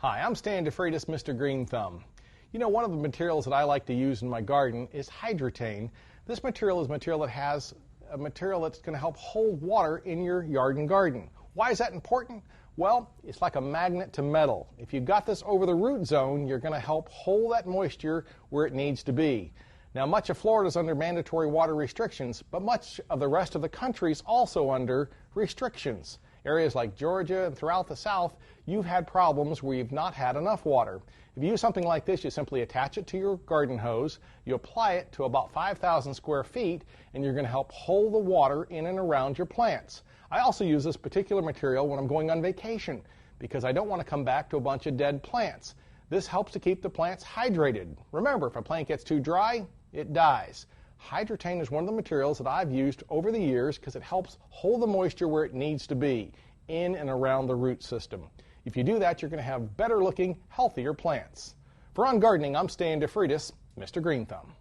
Hi, I'm Stan DeFreitas, Mr. Green Thumb. You know, one of the materials that I like to use in my garden is Hydretain. This material is material that's going to help hold water in your yard and garden. Why is that important? Well, it's like a magnet to metal. If you've got this over the root zone, you're going to help hold that moisture where it needs to be. Now, much of Florida is under mandatory water restrictions, but much of the rest of the country is also under restrictions. Areas like Georgia and throughout the South, you've had problems where you've not had enough water. If you use something like this, you simply attach it to your garden hose, you apply it to about 5,000 square feet, and you're going to help hold the water in and around your plants. I also use this particular material when I'm going on vacation because I don't want to come back to a bunch of dead plants. This helps to keep the plants hydrated. Remember, if a plant gets too dry, it dies. Hydretain is one of the materials that I've used over the years because it helps hold the moisture where it needs to be, in and around the root system. If you do that, you're going to have better looking, healthier plants. For On Gardening, I'm Stan DeFreitas, Mr. Green Thumb.